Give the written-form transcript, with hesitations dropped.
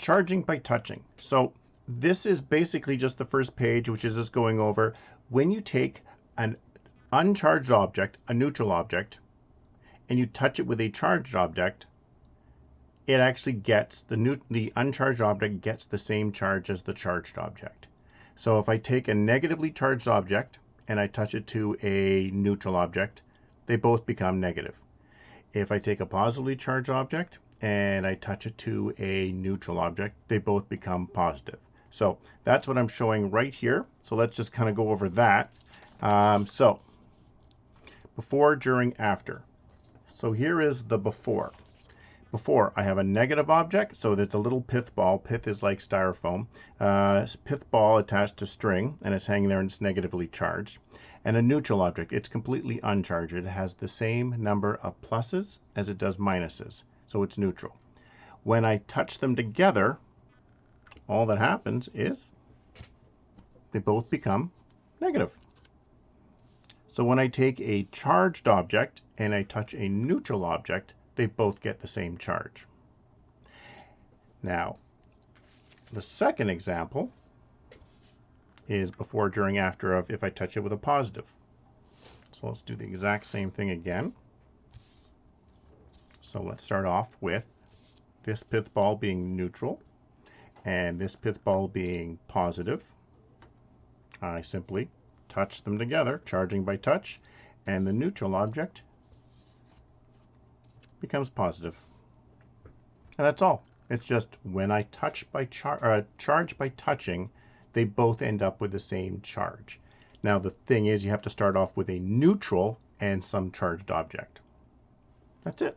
Charging by touching. So this is basically just the first page, which is just going over when you take an uncharged object, a neutral object, and you touch it with a charged object, it actually gets the uncharged object gets the same charge as the charged object. So if I take a negatively charged object and I touch it to a neutral object, they both become negative. If I take a positively charged object and I touch it to a neutral object, they both become positive. So that's what I'm showing right here. So let's just kind of go over that. So before, during, after. So here is the before. Before, I have a negative object, so there's a little pith ball. Pith is like styrofoam. Pith ball attached to string, and it's hanging there and it's negatively charged. And a neutral object, it's completely uncharged. It has the same number of pluses as it does minuses, so it's neutral. When I touch them together, all that happens is they both become negative. So when I take a charged object and I touch a neutral object, they both get the same charge. Now, the second example is before, during, after of if I touch it with a positive. So let's do the exact same thing again. So let's start off with this pith ball being neutral and this pith ball being positive. I simply touch them together, charging by touch, and the neutral object becomes positive. And that's all. It's just when I touch by charge by touching, they both end up with the same charge. Now the thing is, you have to start off with a neutral and some charged object. That's it.